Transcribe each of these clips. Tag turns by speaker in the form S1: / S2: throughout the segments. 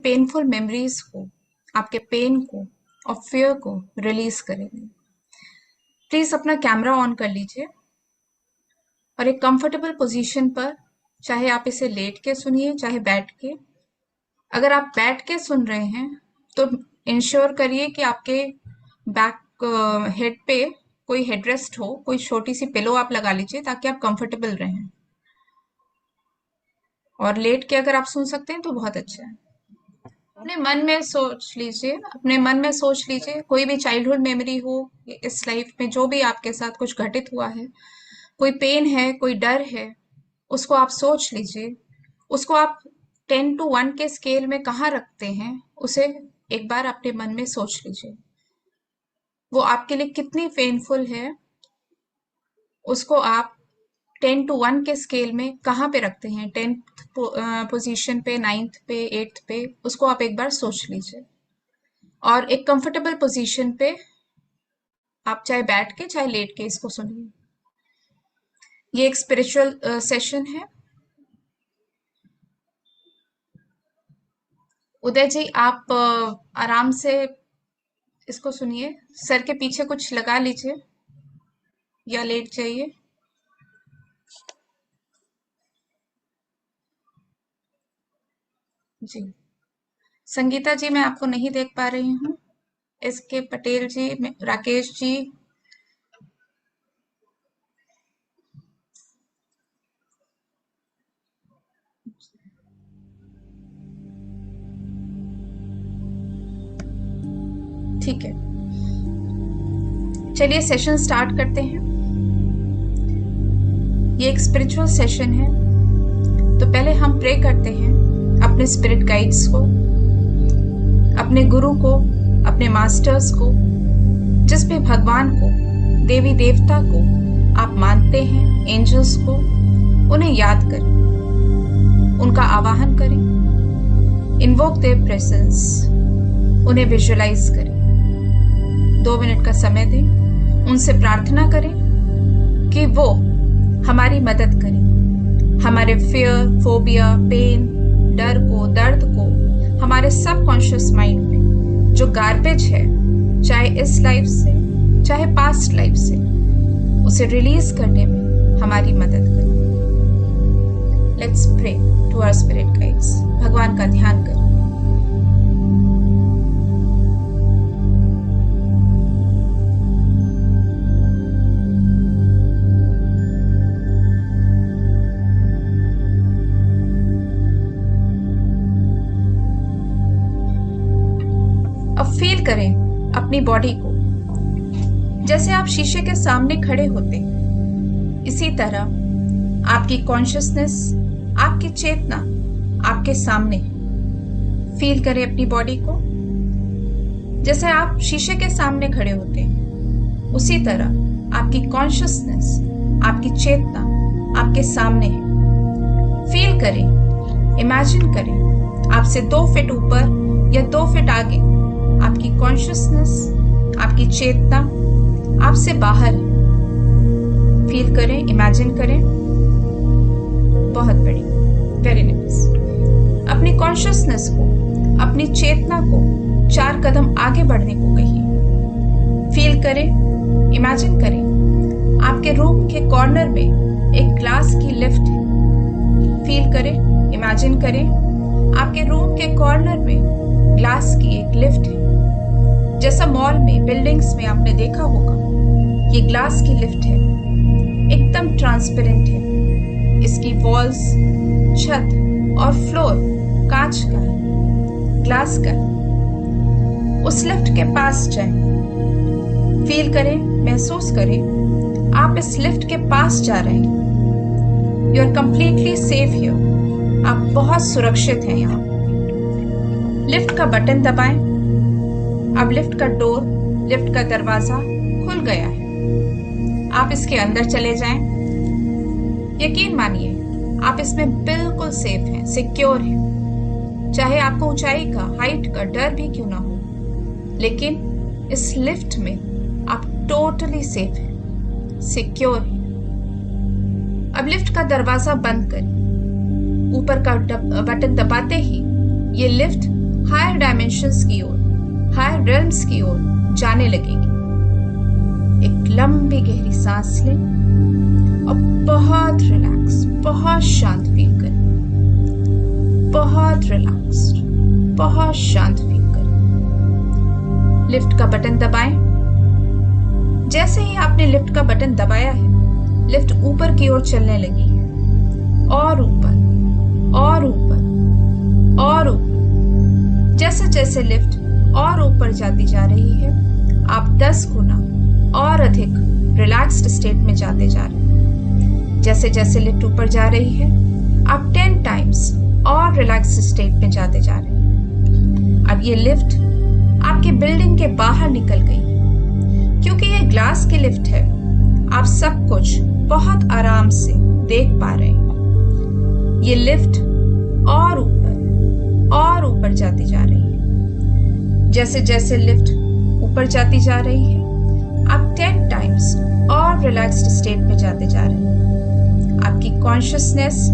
S1: Painful memories को, आपके pen को और फियर को रिलीज करेंगे। प्लीज अपना कैमरा ऑन कर लीजिए और एक कंफर्टेबल पोजीशन पर, चाहे आप इसे लेट के सुनिए चाहे बैठ के। अगर आप बैठ के सुन रहे हैं तो इंश्योर करिए कि आपके बैक हेड पे कोई हेडरेस्ट हो, कोई छोटी सी पिलो आप लगा लीजिए ताकि आप कंफर्टेबल रहें। और लेट के अगर आप सुन सकते हैं तो बहुत अच्छा है। अपने मन में सोच लीजिए, अपने मन में सोच लीजिए कोई भी चाइल्डहुड मेमोरी हो इस लाइफ में, जो भी आपके साथ कुछ घटित हुआ है, कोई पेन है, कोई डर है, उसको आप सोच लीजिए। उसको आप 10 to 1 के स्केल में कहाँ रखते हैं, उसे एक बार अपने मन में सोच लीजिए। वो आपके लिए कितनी पेनफुल है, उसको आप 10 to 1 के स्केल में कहाँ पे रखते हैं, 10th पोजीशन पे, 9th पे, 8th पे, उसको आप एक बार सोच लीजिए। और एक कंफर्टेबल पोजीशन पे आप चाहे बैठ के चाहे लेट के इसको सुनिए। ये एक स्पिरिचुअल सेशन है। उदय जी, आप आराम से इसको सुनिए, सर के पीछे कुछ लगा लीजिए या लेट जाइए। जी, संगीता जी मैं आपको नहीं देख पा रही हूँ। एसके पटेल जी, राकेश जी, ठीक है, चलिए सेशन स्टार्ट करते हैं। ये एक स्पिरिचुअल सेशन है, तो पहले हम प्रे करते हैं अपने स्पिरिट गाइड्स को, अपने गुरु को, अपने मास्टर्स को, जिस भी भगवान को, देवी देवता को आप मानते हैं, एंजल्स को, उन्हें याद करें, उनका आवाहन करें, इन्वोक देयर प्रेजेंस, उन्हें विजुअलाइज करें। 2 मिनट का समय दें, उनसे प्रार्थना करें कि वो हमारी मदद करें, हमारे फियर, फोबिया, पेन, डर को, दर्द को, हमारे सबकॉन्शियस माइंड में जो गार्बेज है, चाहे इस लाइफ से चाहे पास्ट लाइफ से, उसे रिलीज करने में हमारी मदद करें। Let's pray to our spirit guides. भगवान का ध्यान करें। अब फील करें अपनी बॉडी को, जैसे आप शीशे के सामने खड़े होते हैं। इसी तरह आपकी कॉन्शियसनेस, आपकी चेतना आपके सामने है। फील करें अपनी बॉडी को, जैसे आप शीशे के सामने खड़े होते हैं, उसी तरह आपकी कॉन्शियसनेस, आपकी चेतना आपके सामने है। फील करें, इमेजिन करें आपसे 2 फीट ऊपर या 2 फीट आगे आपकी कॉन्शियसनेस, आपकी चेतना आपसे बाहर है। फील करें, इमेजिन करें। बहुत बढ़िया, वेरी नाइस। अपनी कॉन्शियसनेस को, अपनी चेतना को 4 कदम आगे बढ़ने को कहिए। फील करें, इमेजिन करें आपके रूम के कॉर्नर में एक ग्लास की लिफ्ट है। फील करें, इमेजिन करें आपके रूम के कॉर्नर में ग्लास की एक लिफ्ट है। जैसा मॉल में, बिल्डिंग्स में आपने देखा होगा, ये ग्लास की लिफ्ट है, एकदम ट्रांसपेरेंट है। इसकी वॉल्स, छत और फ्लोर कांच का है, ग्लास का है। उस लिफ्ट के पास जाएं। फील करें, महसूस करें आप इस लिफ्ट के पास जा रहे हैं। You are completely safe here. आप बहुत सुरक्षित हैं यहाँ। लिफ्ट का बटन दबाएं। अब लिफ्ट का डोर, लिफ्ट का दरवाजा खुल गया है। आप इसके अंदर चले जाएं। यकीन मानिए आप इसमें बिल्कुल सेफ हैं, सिक्योर हैं। चाहे आपको ऊंचाई का, हाइट का डर भी क्यों ना हो, लेकिन इस लिफ्ट में आप टोटली सेफ हैं, सिक्योर हैं। अब लिफ्ट का दरवाजा बंद करें। ऊपर का बटन दबाते ही ये लिफ्ट हायर डायमेंशंस की ओर, हायर रेल्म्स की ओर जाने लगेगी। एक लंबी गहरी सांस लें और बहुत रिलैक्स, बहुत शांत फील करें। बहुत रिलैक्स्ड, बहुत शांत फील करें। लिफ्ट का बटन दबाएं। जैसे ही आपने लिफ्ट का बटन दबाया है, लिफ्ट ऊपर की ओर चलने लगी है, और ऊपर और ऊपर और ऊपर। जैसे जैसे लिफ्ट और ऊपर जाती जा रही है, आप 10 गुना और अधिक रिलैक्स्ड स्टेट में जाते जा रहे हैं। जैसे जैसे लिफ्ट ऊपर जा रही है, आप 10 टाइम्स और रिलैक्स्ड स्टेट में जाते जा रहे हैं। अब ये लिफ्ट आपकी बिल्डिंग के बाहर निकल गई। क्योंकि ये ग्लास की लिफ्ट है, आप सब कुछ बहुत आराम से देख पा रहे हैं। ये लिफ्ट और ऊपर जाती जा रही है। जैसे जैसे लिफ्ट ऊपर जाती जा रही है, आप 10 टाइम्स और रिलैक्स्ड स्टेट में जाते जा रहे हैं। आपकी कॉन्शियसनेस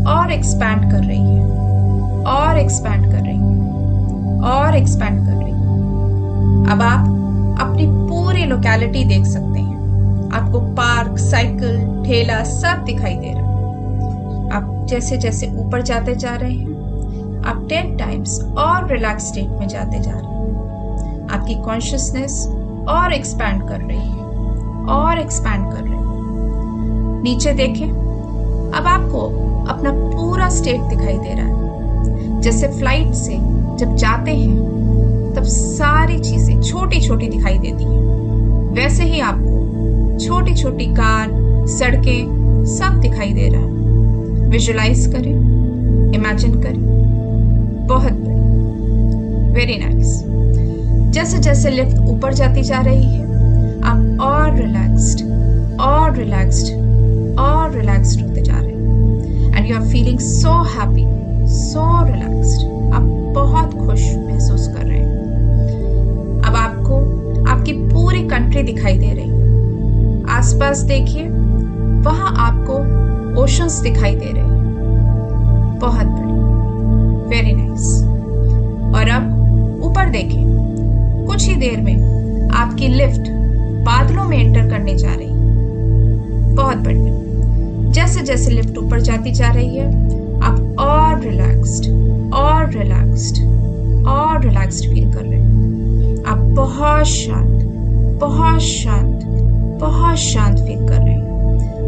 S1: और एक्सपैंड कर रही है, और एक्सपैंड कर रही है, और एक्सपैंड कर रही है। अब आप अपनी पूरी लोकेलिटी देख सकते हैं। आपको पार्क, साइकिल, ठेला सब दिखाई दे रहा है। आप जैसे जैसे ऊपर जाते जा रहे हैं, आप 10 टाइम्स और रिलैक्स स्टेट में जाते जा रहे हैं। आपकी कॉन्शियसनेस और एक्सपैंड कर रही है, और एक्सपैंड कर रही है। नीचे देखें। अब आपको अपना पूरा स्टेट दिखाई दे रहा है। जैसे फ्लाइट से जब जाते हैं तब सारी चीजें छोटी छोटी दिखाई देती हैं, वैसे ही आपको छोटी छोटी कार, सड़कें सब दिखाई दे रहा है। विजुलाइज करें, इमेजिन करें। बहुत बढ़िया, वेरी नाइस। जैसे जैसे लिफ्ट ऊपर जाती जा रही है, आप और रिलैक्स्ड और रिलैक्स्ड और रिलैक्स्ड होते जा रहे हैं। And you are feeling so happy, so relaxed. आप बहुत खुश महसूस कर रहे हैं। अब आपको आपकी पूरी कंट्री दिखाई दे रही है। आसपास देखिए, वहां आपको ओशंस दिखाई दे रहे हैं। बहुत बढ़िया, वेरी नाइस। और अब ऊपर देखें। कुछ ही देर में आपकी लिफ्ट बादलों में एंटर करने जा रही है। बहुत बढ़िया। जैसे जैसे लिफ्ट ऊपर जाती जा रही है, आप और रिलैक्स्ड और रिलैक्स्ड और रिलैक्स्ड फील कर रहे हैं। आप बहुत शांत, बहुत शांत, बहुत शांत फील कर रहे हैं।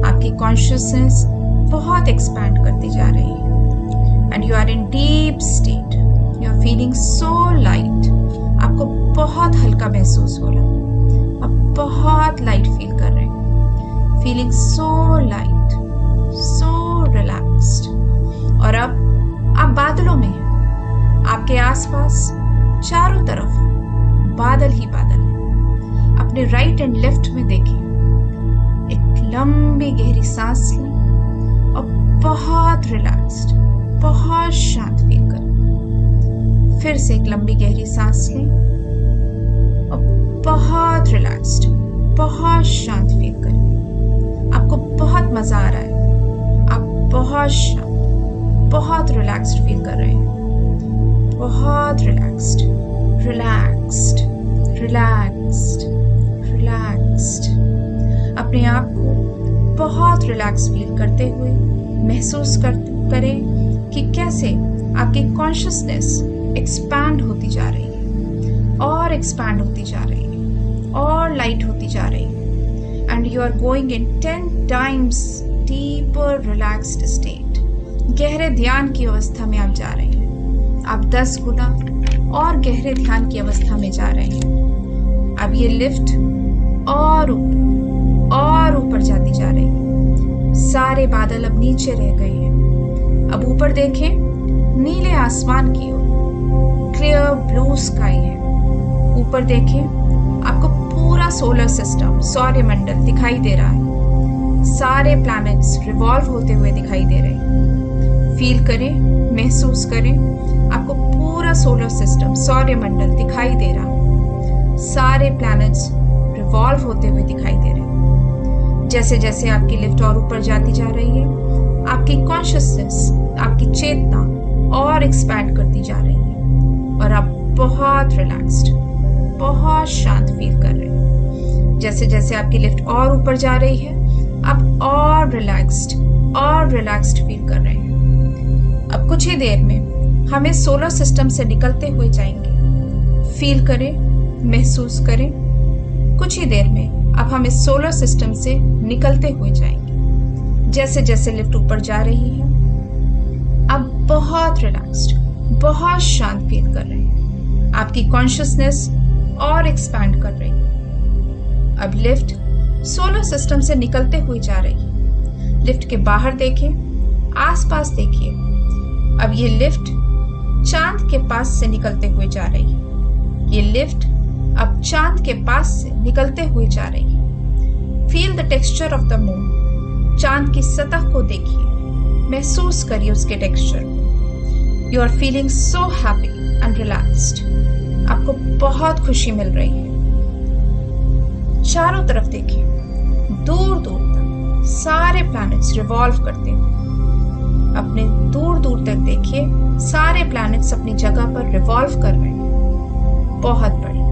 S1: आपकी कॉन्शियसनेस बहुत एक्सपैंड करती जा रही है। And you are in deep state. You are feeling so light. आपको बहुत हल्का महसूस हो रहा है। आप बहुत लाइट फील कर रहे हैं। फीलिंग सो लाइट, सो रिलैक्स्ड। और अब आप बादलों में हैं। आपके आसपास चारों तरफ बादल ही बादल। अपने राइट एंड लेफ्ट में देखें। एक लंबी गहरी सांस लें और बहुत रिलैक्स्ड, बहुत शांत फील करें। फिर से एक लंबी गहरी सांस लें और बहुत रिलैक्स्ड, बहुत शांत फील करें। आपको बहुत मजा आ रहा है। आप बहुत शांत, बहुत रिलैक्स्ड फील कर रहे हैं। बहुत रिलैक्स्ड, रिलैक्स्ड, रिलैक्स्ड, रिलैक्स्ड। अपने आप को बहुत रिलैक्स फील करते हुए महसूस करें कि कैसे आपकी कॉन्शियसनेस एक्सपैंड होती जा रही है, और एक्सपैंड होती जा रही है, और लाइट होती जा रही है। And you are going in 10 times deeper relaxed state. गहरे ध्यान की अवस्था में आप जा रहे हैं। आप 10 गुना और गहरे ध्यान की अवस्था में जा रहे हैं। अब ये लिफ्ट और ऊपर जाती जा रही है। सारे बादल अब नीचे रह गए हैं। अब ऊपर देखें, नीले आसमान की ओर क्लियर ब्लू स्काई है। ऊपर देखें, आपको पूरा सोलर सिस्टम, सौरमंडल दिखाई दे रहा है। सारे प्लैनेट्स रिवॉल्व होते हुए दिखाई दे रहे हैं। फील करें, महसूस करें। आपको पूरा सोलर सिस्टम, सौरमंडल दिखाई दे रहा है। सारे प्लैनेट्स रिवॉल्व होते हुए दिखाई दे रहे हैं। जैसे जैसे आपकी लिफ्ट और ऊपर जाती जा रही है, आपकी कॉन्शियसनेस, आपकी चेतना और एक्सपैंड करती जा रही है, और आप बहुत रिलैक्स्ड, बहुत शांत फील कर रहे हैं। जैसे जैसे आपकी लिफ्ट और ऊपर जा रही है, आप और रिलैक्स्ड फील कर रहे हैं। अब कुछ ही देर में हम इस सोलर सिस्टम से निकलते हुए जाएंगे। फील करें, महसूस करें। कुछ ही देर में अब हम इस सोलर सिस्टम से निकलते हुए जाएंगे। जैसे जैसे लिफ्ट ऊपर जा रही है, अब बहुत रिलैक्स्ड, बहुत शांत फील कर रहे हैं। आपकी कॉन्शियसनेस और एक्सपैंड कर रही है। अब लिफ्ट सोलर सिस्टम से निकलते हुए जा रही है। लिफ्ट के बाहर देखें, आसपास देखिए। अब ये लिफ्ट चांद के पास से निकलते हुए जा रही है। ये लिफ्ट अब चांद के पास से निकलते हुए जा रही है। Feel the texture of the moon. चांद की सतह को देखिए, महसूस करिए उसके texture. You are feeling so happy and relaxed. आपको बहुत खुशी मिल रही है। चारों तरफ देखिए, दूर दूर तक सारे प्लैनेट्स रिवॉल्व करते हैं। अपने दूर दूर तक देखिए, सारे प्लैनेट्स अपनी जगह पर रिवॉल्व कर रहे हैं। बहुत बढ़िया,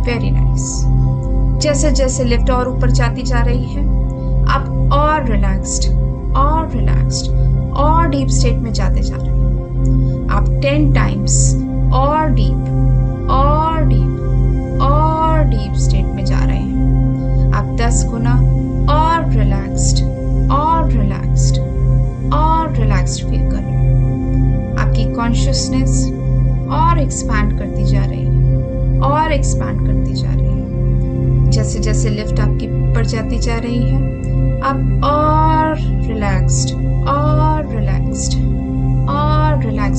S1: वेरी नाइस। जैसे जैसे लिफ्ट और ऊपर जाती जा रही है, आप और रिलैक्स्ड और डीप स्टेट में जाते जा रहे हैं। आप 10 टाइम्स और डीप स्टेट में जा रहे हैं। आप 10 गुना और रिलैक्स्ड फील कर रहे हैं। आपकी कॉन्शियसनेस और एक्सपैंड करती जा रही है, जैसे जैसे लिफ्ट आपकी ऊपर जाती जा रही है, आप और रिलैक्स्ड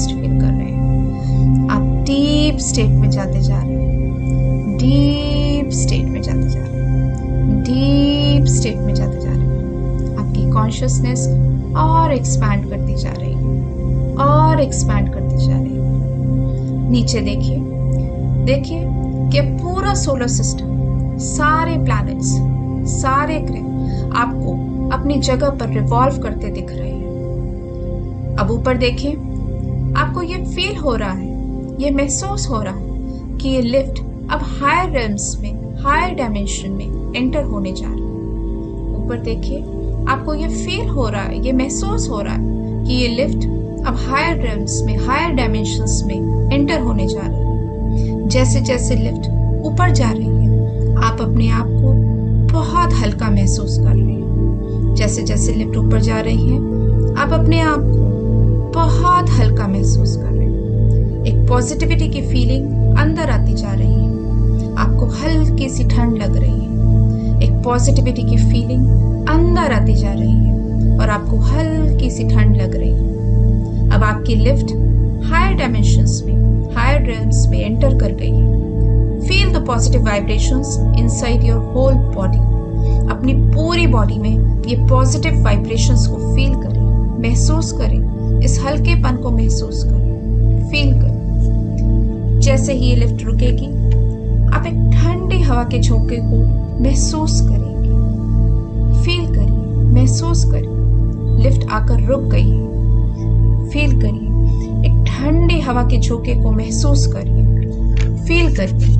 S1: फील कर रहे हैं। आप डीप स्टेट में जाते जा रहे हैं। आपकी कॉन्शियसनेस और एक्सपैंड करती जा रही है। नीचे देखिए कि पूरा सोलर सिस्टम, सारे प्लैनेट्स, सारे ग्रह आपको अपनी जगह पर रिवॉल्व करते दिख रहे हैं। अब ऊपर देखें, आपको ये फील हो रहा है, ये महसूस हो रहा है कि ये लिफ्ट अब हायर रेल्म्स में, हायर डायमेंशन में एंटर होने जा रहा है। ऊपर देखिए, आपको ये फील हो रहा है, ये महसूस हो रहा है कि ये लिफ्ट अब हायर रेल्म्स में, हायर डायमेंशंस में एंटर होने जा रहा है। जैसे जैसे लिफ्ट ऊपर जा रही है, आप अपने आप को बहुत हल्का महसूस कर रहे हैं। जैसे जैसे लिफ्ट ऊपर जा रही है, आप अपने आप को बहुत हल्का महसूस कर रहे हैं। एक पॉजिटिविटी की फीलिंग अंदर आती जा रही है। आपको हल्की सी ठंड लग रही है। एक पॉजिटिविटी की फीलिंग अंदर आती जा रही है और आपको हल्की सी ठंड लग रही है। अब आपकी लिफ्ट हायर डायमेंशंस में, हायर रेल्म्स में एंटर कर गई है। Feel the positive vibrations inside your whole body. अपनी पूरी बॉडी में ये पॉजिटिव वाइब्रेशंस को फील करें, महसूस करें। इस हल्केपन को महसूस करें, फील करें। जैसे ही ये लिफ्ट रुकेगी, आप एक ठंडी हवा के झोंके को महसूस करेंगे। फील करिए, महसूस करिए। लिफ्ट आकर रुक गई है। फील करिए, एक ठंडी हवा के झोंके को महसूस करिए, फील करिए।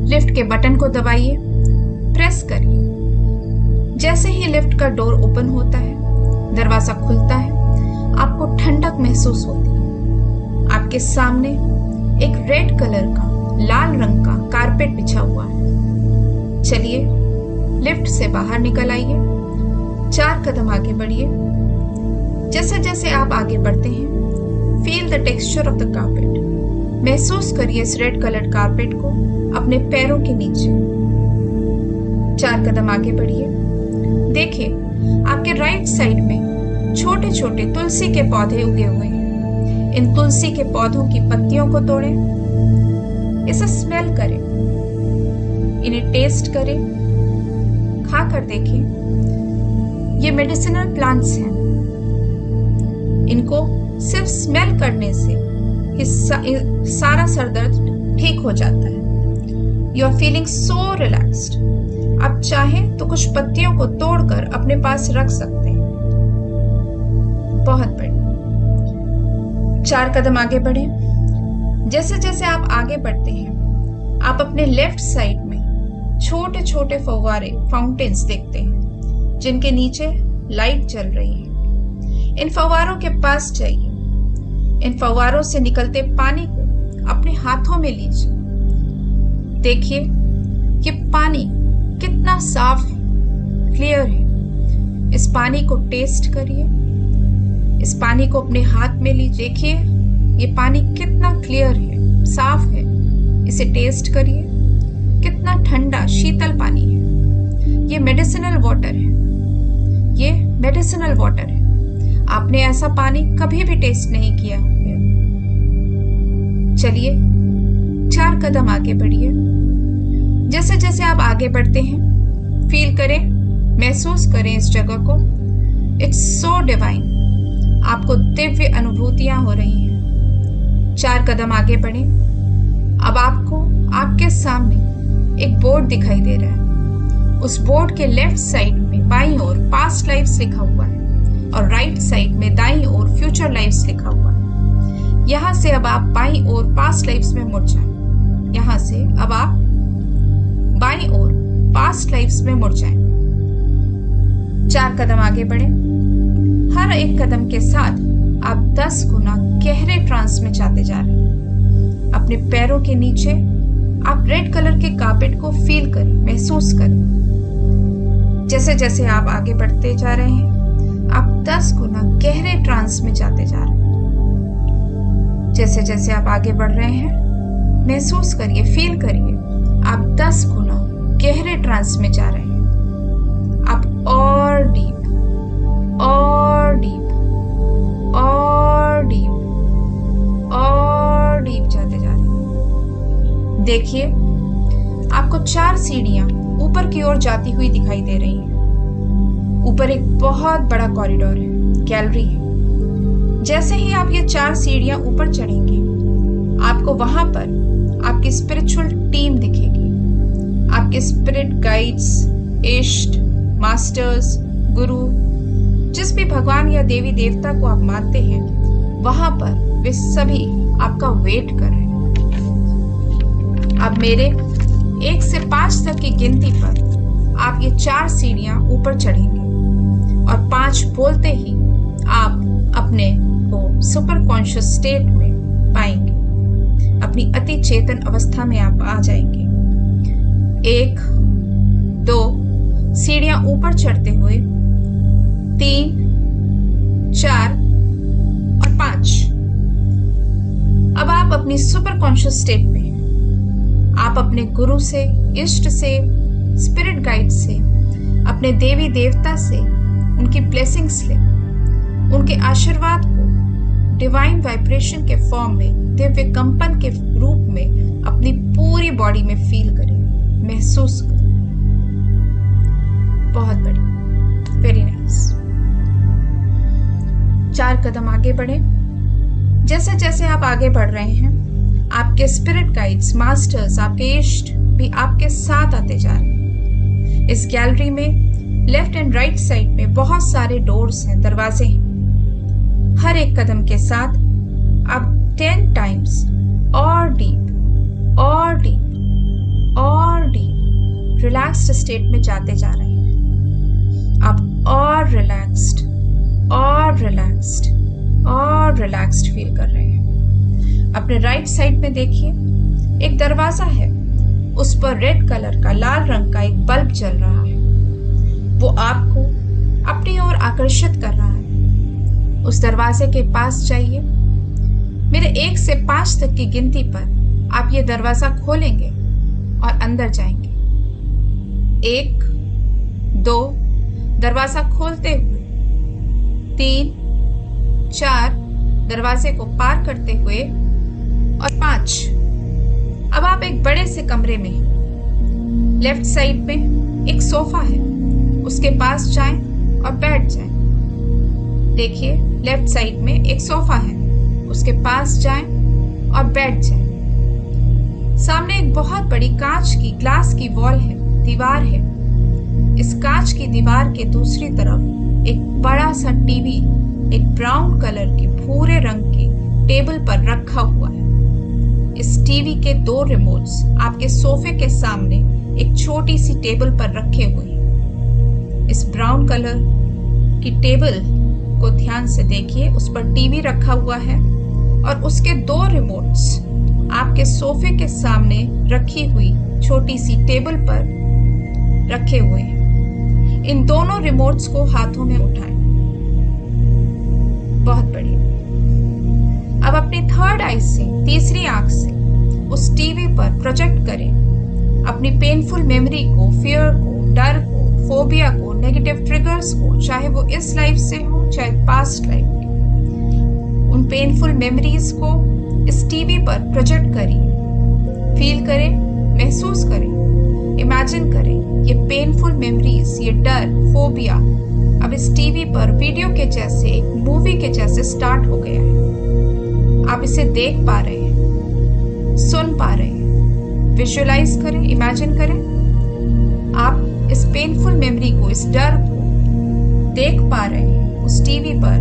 S1: लिफ्ट के बटन को दबाइए, प्रेस करिए। जैसे ही लिफ्ट का डोर ओपन होता है, दरवाजा खुलता है, आपको ठंडक महसूस होती है। आपके सामने एक रेड कलर का, लाल रंग का कारपेट बिछा हुआ है। चलिए, लिफ्ट से बाहर निकल आइए। 4 कदम आगे बढ़िए। जैसे जैसे आप आगे बढ़ते हैं, feel the texture of the carpet. महसूस करिए इस रेड कलर कारपेट को अपने पैरों के नीचे। 4 कदम आगे बढ़िए। देखिए, आपके राइट साइड में छोटे छोटे तुलसी के पौधे उगे हुए हैं। इन तुलसी के पौधों की पत्तियों को तोड़ें, इसे स्मेल करें, इन्हें टेस्ट करें, खाकर देखें। ये मेडिसिनल प्लांट्स हैं। इनको सिर्फ स्मेल करने से सारा सरदर्द ठीक हो जाता है। You are feeling so relaxed. आप चाहें तो कुछ पत्तियों को तोड़कर अपने पास रख सकते हैं। बहुत बढ़िया। 4 कदम आगे बढ़े। जैसे जैसे आप आगे बढ़ते हैं, आप अपने लेफ्ट साइड में छोटे छोटे फव्वारे, फाउंटेन्स देखते हैं, जिनके नीचे लाइट जल रही है। इन फव्वारों के पास जाइए। इन फव्वारों से निकलते पानी को अपने हाथों में लीजिए। देखिए ये पानी कितना साफ है, क्लियर है। इस पानी को टेस्ट करिए। इस पानी को अपने हाथ में लीजिए। देखिए ये पानी कितना क्लियर है, साफ है। इसे टेस्ट करिए। कितना ठंडा, शीतल पानी है। ये मेडिसिनल वाटर है। ये मेडिसिनल वाटर है। आपने ऐसा पानी कभी भी टेस्ट नहीं किया है। चलिए 4 कदम आगे बढ़िए। जैसे जैसे आप आगे बढ़ते हैं, फील करें, महसूस करें इस जगह को। It's so divine. आपको दिव्य अनुभूतियां हो रही हैं। 4 कदम आगे बढ़ें। अब आपको आपके सामने एक बोर्ड दिखाई दे रहा है। उस बोर्ड के लेफ्ट साइड में बाईं ओर पास्ट लाइफ्स लिखा हुआ है और राइट साइड में दाईं ओर फ्यूचर लाइफ्स लिखा हुआ है। यहां से अब आप बाईं ओर पास्ट लाइफ्स में मुड़ जाएं। यहां से अब आप बाईं ओर पास्ट लाइफ्स में मुड़ जाएं। 4 कदम आगे बढ़ें। हर एक कदम के साथ आप 10 गुना गहरे ट्रांस में जाते जा रहे हैं। अपने पैरों के नीचे आप रेड कलर के कार्पेट को फील करें, महसूस करें। जैसे जैसे आप आगे बढ़ते जा रहे हैं, आप 10 गुना गहरे ट्रांस में जाते जा रहे हैं। जैसे जैसे आप आगे बढ़ रहे हैं, महसूस करिए, फील करिए, आप 10 गुना गहरे ट्रांस में जा रहे हैं। आप और डीप, और डीप, और डीप, और डीप जाते जा रहे हैं। देखिए आपको 4 सीढ़ियां ऊपर की ओर जाती हुई दिखाई दे रही हैं। ऊपर एक बहुत बड़ा कॉरिडोर है, गैलरी है। जैसे ही आप ये 4 सीढ़ियां ऊपर चढ़ेंगे, आपको वहां पर आपकी स्पिरिचुअल टीम दिखेगी। आपके स्पिरिट गाइड्स, इष्ट, मास्टर्स, गुरु, जिस भी भगवान या देवी देवता को आप मानते हैं, वहां पर वे सभी आपका वेट कर रहे हैं। अब मेरे 1 से 5 तक की गिनती पर आप ये 4 सीढ़ियां ऊपर चढ़ेंगे और 5 बोलते ही आप अपने को सुपर कॉन्शियस स्टेट में पाएंगे। अपनी अति चेतन अवस्था में आप आ जाएंगे। 1, 2 सीढ़ियां ऊपर चढ़ते हुए 3, 4 और 5। अब आप अपनी सुपर कॉन्शियस स्टेट में हैं। आप अपने गुरु से, इष्ट से, स्पिरिट गाइड से, अपने देवी देवता से उनकी ब्लेसिंग्स लें। उनके आशीर्वाद को डिवाइन वाइब्रेशन के फॉर्म में, दिव्य कंपन के रूप में अपनी पूरी बॉडी में फील करें, महसूस करें। बहुत बढ़िया, वेरी नाइस। 4 कदम आगे बढ़े। जैसे जैसे आप आगे बढ़ रहे हैं, आपके स्पिरिट गाइड्स, मास्टर्स, आपके इष्ट भी आपके साथ आते जा रहे हैं। इस गैलरी में लेफ्ट एंड राइट साइड में बहुत सारे डोर्स हैं, दरवाजे हैं। हर एक कदम के साथ आप 10 टाइम्स और डीप, और डीप, और डीप रिलैक्स्ड स्टेट में जाते जा रहे हैं। आप और रिलैक्स्ड, और रिलैक्स्ड, और रिलैक्स्ड फील कर रहे हैं। अपने राइट साइड में देखिए, एक दरवाजा है। उस पर रेड कलर का, लाल रंग का एक बल्ब जल रहा है। वो आपको अपनी ओर आकर्षित कर रहा है। उस दरवाजे के पास जाइए। मेरे 1 से 5 तक की गिनती पर आप ये दरवाजा खोलेंगे और अंदर जाएंगे। 1, 2 दरवाजा खोलते हुए, 3, 4 दरवाजे को पार करते हुए, और 5। अब आप एक बड़े से कमरे में हैं। लेफ्ट साइड में एक सोफा है, उसके पास जाएं और बैठ जाएं। देखिए लेफ्ट साइड में एक सोफा है, उसके पास जाएं और बैठ जाएं। सामने एक बहुत बड़ी कांच की, ग्लास की वॉल है, दीवार है। इस कांच की दीवार के दूसरी तरफ एक बड़ा सा टीवी, एक ब्राउन कलर की, भूरे रंग की टेबल पर रखा हुआ है। टीवी के 2 रिमोट्स आपके सोफे के सामने एक छोटी सी टेबल पर रखे हुए हैं। इस ब्राउन कलर की टेबल को ध्यान से देखिए, उस पर टीवी रखा हुआ है और उसके 2 रिमोट्स आपके सोफे के सामने रखी हुई छोटी सी टेबल पर रखे हुए हैं। इन दोनों रिमोट्स को हाथों में उठाएं। बहुत बढ़िया। अब अपनी थर्ड आई से, तीसरी आंख से उस टीवी पर प्रोजेक्ट करें अपनी पेनफुल मेमोरी को, फियर को, डर को, फोबिया को, नेगेटिव ट्रिगर्स को, चाहे वो इस लाइफ से हो चाहे पास्ट लाइफ के। उन पेनफुल मेमोरीज को इस टीवी पर प्रोजेक्ट करिए। फील करें, महसूस करें, इमेजिन करें ये पेनफुल मेमोरीज, ये डर, फोबिया अब इस टीवी पर वीडियो के जैसे, एक मूवी के जैसे स्टार्ट हो गया है। आप इसे देख पा रहे हैं, सुन पा रहे हैं। विजुअलाइज करें, इमेजिन करें आप इस पेनफुल मेमोरी को, इस डर को देख पा रहे हैं उस टीवी पर,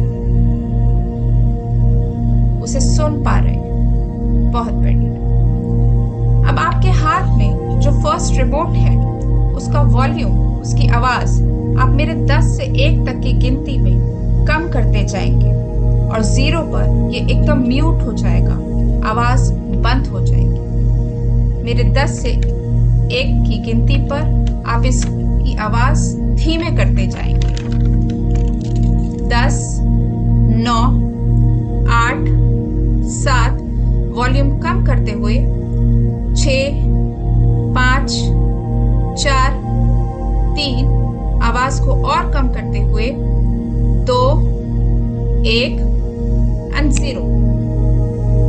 S1: उसे सुन पा रहे हैं। बहुत बढ़िया। अब आपके हाथ में जो फर्स्ट रिमोट है उसका वॉल्यूम, उसकी आवाज आप मेरे 10 से 1 तक की गिनती में कम करते जाएंगे और 0 पर ये एकदम म्यूट हो जाएगा, आवाज बंद हो जाएगी। मेरे 10 से 1 की गिनती पर आप इसकी आवाज धीमे करते जाएंगे। 10, 9, 8, 7, वॉल्यूम कम करते हुए 6, 5, 4, 3, आवाज को और कम करते हुए 2, 1 एंड 0।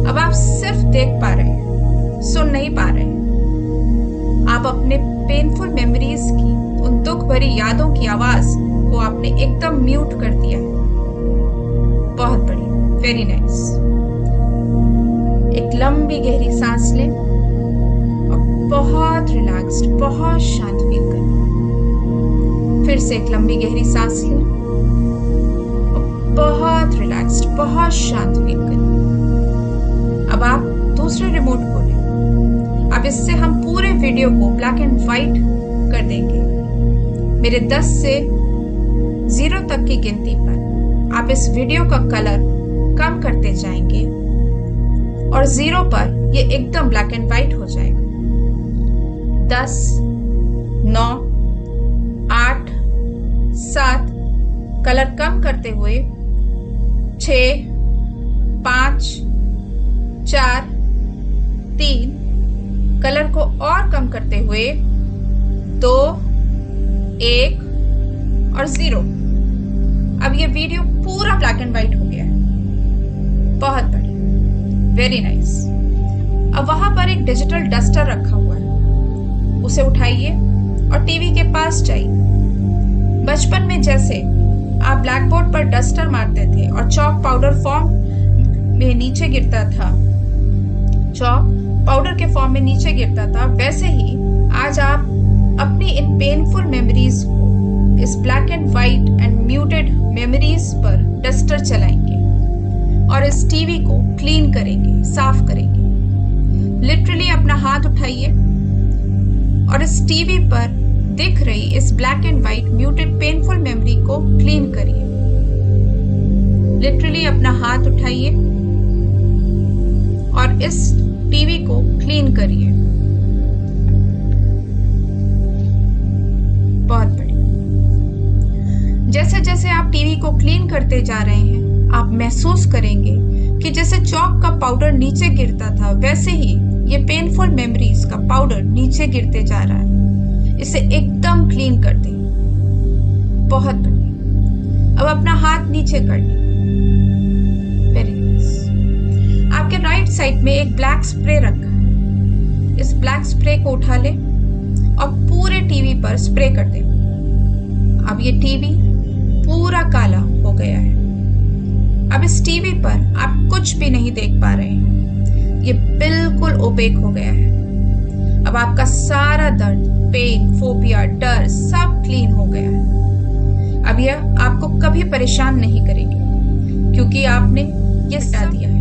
S1: अब आप सिर्फ देख पा रहे हैं, सुन नहीं पा रहे हैं। आप अपने पेनफुल मेमोरीज की, उन दुख भरी यादों की आवाज को आपने एकदम म्यूट कर दिया है। बहुत बढ़िया, वेरी नाइस। एक लंबी गहरी सांस लें और बहुत रिलैक्स्ड, बहुत शांत फील करें। फिर से एक लंबी गहरी सांस लें और बहुत रिलैक्स्ड, बहुत शांत फील करें। अब आप दूसरे रिमोट को लें। अब इससे हम पूरे वीडियो को ब्लैक एंड व्हाइट कर देंगे। मेरे 10 से 0 तक की गिनती पर आप इस वीडियो का कलर कम करते जाएंगे और 0 पर ये एकदम ब्लैक एंड व्हाइट हो जाएगा। 10, 9, 8, 7, कलर कम करते हुए 6, 5, 4, 3, कलर को और कम करते हुए 2, 1 और 0। अब ये वीडियो पूरा ब्लैक एंड व्हाइट हो गया है। बहुत बढ़िया, वेरी नाइस। अब वहां पर एक डिजिटल डस्टर रखा हुआ है, उसे उठाइए और टीवी के पास जाइए। बचपन में जैसे आप ब्लैक बोर्ड पर डस्टर मारते थे और चॉक पाउडर फॉर्म में नीचे गिरता था, चॉक पाउडर के फॉर्म में नीचे गिरता था, वैसे ही आज आप अपनी इन पेनफुल मेमोरीज को, इस black and white and muted memories पर डस्टर चलाएंगे और इस टीवी को क्लीन करेंगे, साफ करेंगे। लिटरली अपना हाथ उठाइए और इस टीवी पर दिख रही इस black and white muted painful memory को क्लीन करिए। लिटरली अपना हाथ उठाइए और इस टीवी को क्लीन करिए। बहुत बढ़िया। जैसे जैसे आप टीवी को क्लीन करते जा रहे हैं, आप महसूस करेंगे कि जैसे चॉक का पाउडर नीचे गिरता था, वैसे ही ये पेनफुल मेमोरीज का पाउडर नीचे गिरते जा रहा है। इसे एकदम क्लीन कर दें। बहुत बढ़िया। अब अपना हाथ नीचे कर लें। Very nice. आपके राइट साइड में एक ब्लैक स्प्रे रखा है। इस ब्लैक स्प्रे को उठा लें और पूरे टीवी पर स्प्रे कर दें। अब ये टीवी पूरा काला हो गया है। अब इस टीवी पर आप कुछ भी नहीं देख पा रहे हैं। ये बिल्कुल ओपेक हो गया है। अब आपका सारा दर्द, पेन, फोबिया, डर सब क्लीन हो गया है। अब यह आपको कभी परेशान नहीं करेगी क्योंकि आपने ये हटा दिया है।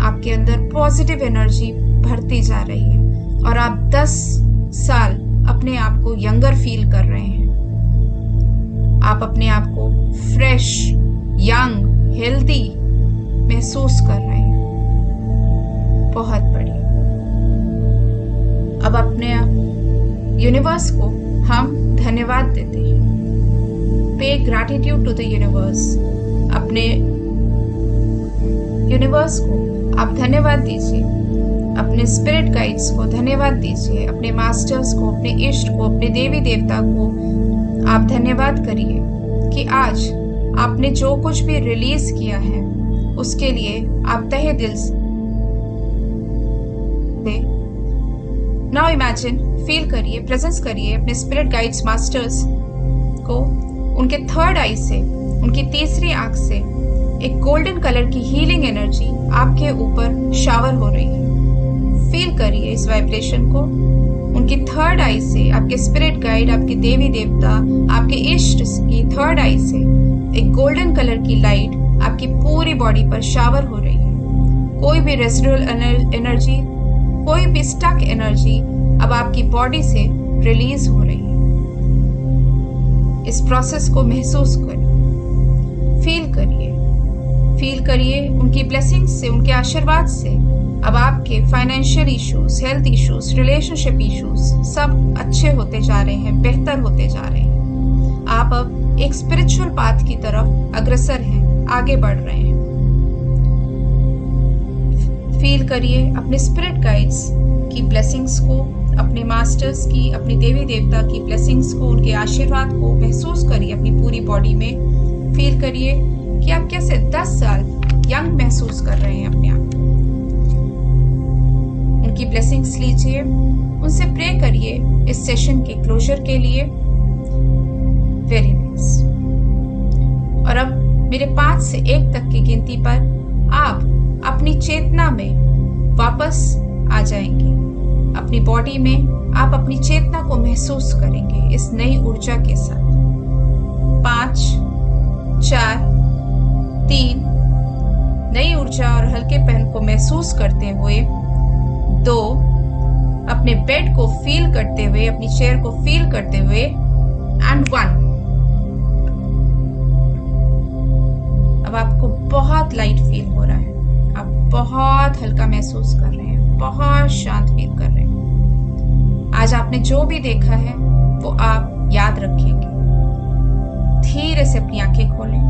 S1: आपके अंदर पॉजिटिव एनर्जी भरती जा रही है और आप 10 साल अपने आप को यंगर फील कर रहे हैं। आप अपने आप को फ्रेश, यंग, हेल्दी महसूस कर रहे हैं। बहुत बढ़िया। अब अपने यूनिवर्स को हम धन्यवाद देते हैं। पे ग्रैटिट्यूड टू द यूनिवर्स। अपने यूनिवर्स को आप धन्यवाद दीजिए, अपने स्पिरिट गाइड्स को धन्यवाद दीजिए, अपने मास्टर्स को, अपने इष्ट को, अपने देवी देवता को आप धन्यवाद करिए कि आज आपने जो कुछ भी रिलीज किया है उसके लिए आप तहे दिल से। नाउ इमेजिन, फील करिए, प्रेजेंस करिए अपने स्पिरिट गाइड्स, मास्टर्स को उनके थर्ड आई से, उनकी तीसरी आंख से एक गोल्डन कलर की हीलिंग एनर्जी आपके ऊपर शावर हो रही है। फील करिए इस वाइब्रेशन को। उनकी थर्ड आई से आपके स्पिरिट गाइड, आपके देवी देवता, आपके इष्ट की थर्ड आई से एक गोल्डन कलर की लाइट आपकी पूरी बॉडी पर शावर हो रही है। कोई भी रेसिडुअल एनर्जी, कोई भी स्टक एनर्जी अब आपकी बॉडी से रिलीज हो रही है। इस प्रोसेस को महसूस करिए, फील करिए उनकी ब्लेसिंग्स से, उनके आशीर्वाद से अब आपके financial issues, health issues, relationship issues सब अच्छे होते जा रहे हैं, बेहतर होते जा रहे हैं। आप अब एक स्पिरिचुअल पाथ की तरफ अग्रसर हैं, आगे बढ़ रहे हैं। फील करिए अपने स्पिरिट गाइड्स की ब्लेसिंग्स को, अपने मास्टर्स की, अपनी देवी देवता की ब्लेसिंग्स को, उनके आशीर्वाद को महसूस करिए अपनी पूरी बॉडी में। फील करिए कि आप कैसे 10 साल यंग महसूस कर रहे हैं अपने आप। उनकी ब्लेसिंग्स लीजिए, उनसे प्रे करिए इस सेशन के क्लोजर के लिए। Very nice. और अब मेरे 5 से 1 तक की गिनती पर आप अपनी चेतना में वापस आ जाएंगे। अपनी बॉडी में आप अपनी चेतना को महसूस करेंगे इस नई ऊर्जा के साथ। 5, 4, 3, नई ऊर्जा और हल्केपन को महसूस करते हुए 2, अपने बेड को फील करते हुए, अपनी चेयर को फील करते हुए, एंड 1। अब आपको बहुत लाइट फील हो रहा है, आप बहुत हल्का महसूस कर रहे हैं, बहुत शांत फील कर रहे हैं। आज आपने जो भी देखा है वो आप याद रखेंगे। धीरे से अपनी आंखें खोलें।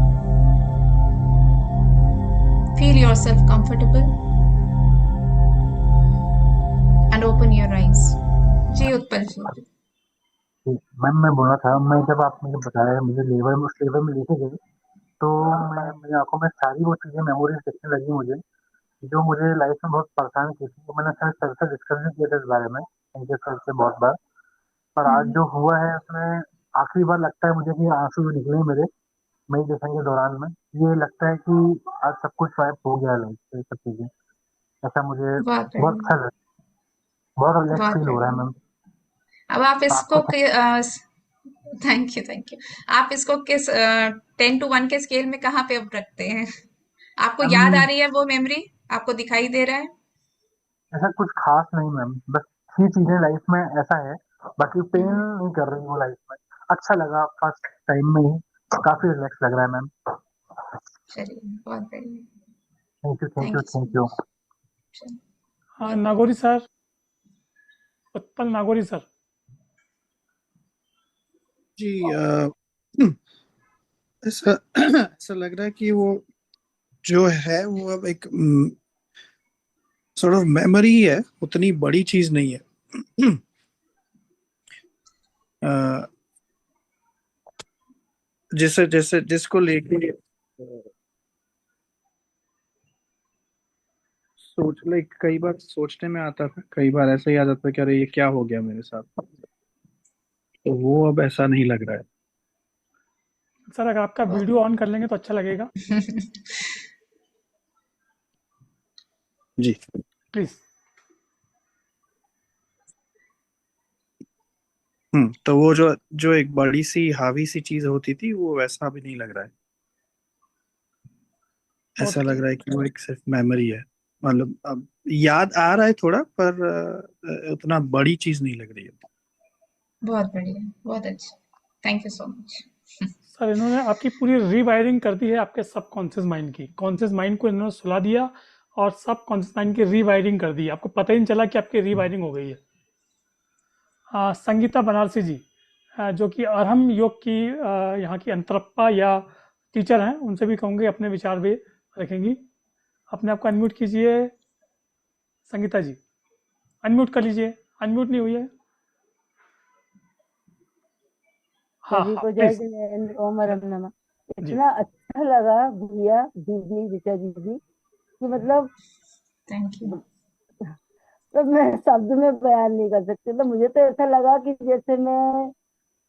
S1: Feel yourself comfortable and open your eyes. जी उत्पल जी।
S2: मैम मैं बोला था, मैं जब आप मुझे बताया, मुझे लेबर में, उस लेबर में लेके गए तो मैं मेरी आंखों में सारी वो चीजें, मेमोरीज दिखने लगी मुझे, जो मुझे लाइफ में बहुत परेशान की थी। तो मैंने सर से डिस्कस भी किया था इस बारे में, इनके सर से बहुत बार। पर आज जो हुआ है उसमें आखिरी बार लगता है मुझे कि आंसू भी निकले मेरे मेडिटेशन के दौरान में। ये लगता है कि आज सब कुछ स्वाइप हो गया लाइफ से, सब चीजें। ऐसा मुझे
S1: बहुत
S2: बहुत
S1: बढ़िया,
S2: अच्छा लगा, बहुत रिलैक्स
S1: बहुत
S2: फील हो रहा है
S1: बढ़िया।
S2: मैम।
S1: अब आप
S2: आपको
S1: इसको थैंक यू, थैंक यू। आप इसको किस 10 to 1 के स्केल में कहाँ पे अब रखते हैं? आपको याद आ
S2: मैम
S1: रही है वो मेमोरी? आपको दिखाई दे रहा है?
S2: ऐसा कुछ खास नहीं मैम, बस ये चीजें लाइफ में ऐसा है, बाकी पेन
S1: हम्म,
S2: नहीं कर रही वो लाइफ में। अच्छा लगा फर्स्ट टाइम में ही, काफी रिलैक्स लग रहा है मैम।
S1: चलिए, बहुत बढ़िया।
S2: Thank you, thank
S1: thank
S2: you,
S1: you so
S2: thank you.
S1: Much.
S3: हाँ नागौरी सर, उत्पल नागौरी सर।
S4: जी ऐसा ऐसा लग रहा है कि वो जो है वो अब एक सॉर्ट ऑफ मेमोरी ही है, उतनी बड़ी चीज नहीं है। अ, जैसे जैसे जिसको लेके सोच, लाइक कई बार सोचने में आता था, कई बार ऐसा ही आ जाता था कि अरे ये क्या हो गया मेरे साथ। तो वो अब ऐसा नहीं लग रहा है।
S3: सर अगर आपका वीडियो ऑन कर लेंगे तो अच्छा लगेगा,
S4: जी।
S3: प्लीज।
S4: तो वो जो जो एक बड़ी सी हावी सी चीज होती थी, वो वैसा भी नहीं लग रहा है। ऐसा
S3: ओके,
S4: लग रहा है कि वो एक सिर्फ मेमोरी है। मतलब अब याद आ रहा है थोड़ा, पर उतना बड़ी चीज नहीं लग रही है।
S1: बहुत बढ़िया, बहुत अच्छा। Thank you so much.
S3: Sir इन्होंने आपकी पूरी रीवायरिंग कर दी है आपके सबकॉन्शियस माइंड की। कॉन्शियस माइंड को इन्होंने सुला दिया और सबकॉन्शियस माइंड की रीवायरिंग कर दी। आपको पता ही नहीं चला कि आपकी रीवायरिंग हो गई है। संगीता बनारसी जी, जो कि अरहम योग की यहाँ की अंतरप्पा या टीचर हैं, उनसे भी कहूँगे अपने विचार भी रखेंगी। अपने आप को अनम्यूट कीजिए संगीता जी, अनम्यूट कर लीजिए, अनम्यूट नहीं हुई है। हाँ
S5: सभी
S3: हाँ
S5: को जय
S3: प्लीज
S5: जय ओम हरम नमः।
S3: जी।
S5: इतना अच्छा लगा भैया, दीदी, ऋचा दीदी, कि मतलब
S1: थैंक यू।
S5: तो मैं शब्द में बयान नहीं कर सकती। तो मुझे तो ऐसा लगा कि जैसे मैं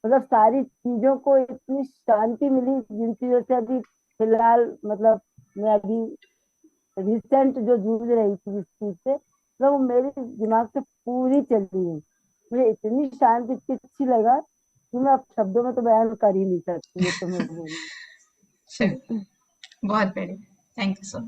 S5: मतलब सारी चीजों को इतनी शांति मिली जिन चीजों से अभी फिलहाल मतलब मैं अभी रिसेंट जो जूझ रही थी जिस चीज से, मतलब वो मेरे दिमाग से पूरी चली गई। मुझे इतनी शांति, इतनी अच्छी लगा कि मैं अब शब्दों में तो बयान कर ही नहीं सकती। ये तो मैं बोलूँ।
S1: चलिए, बहुत बढ़िया। Thank you so much.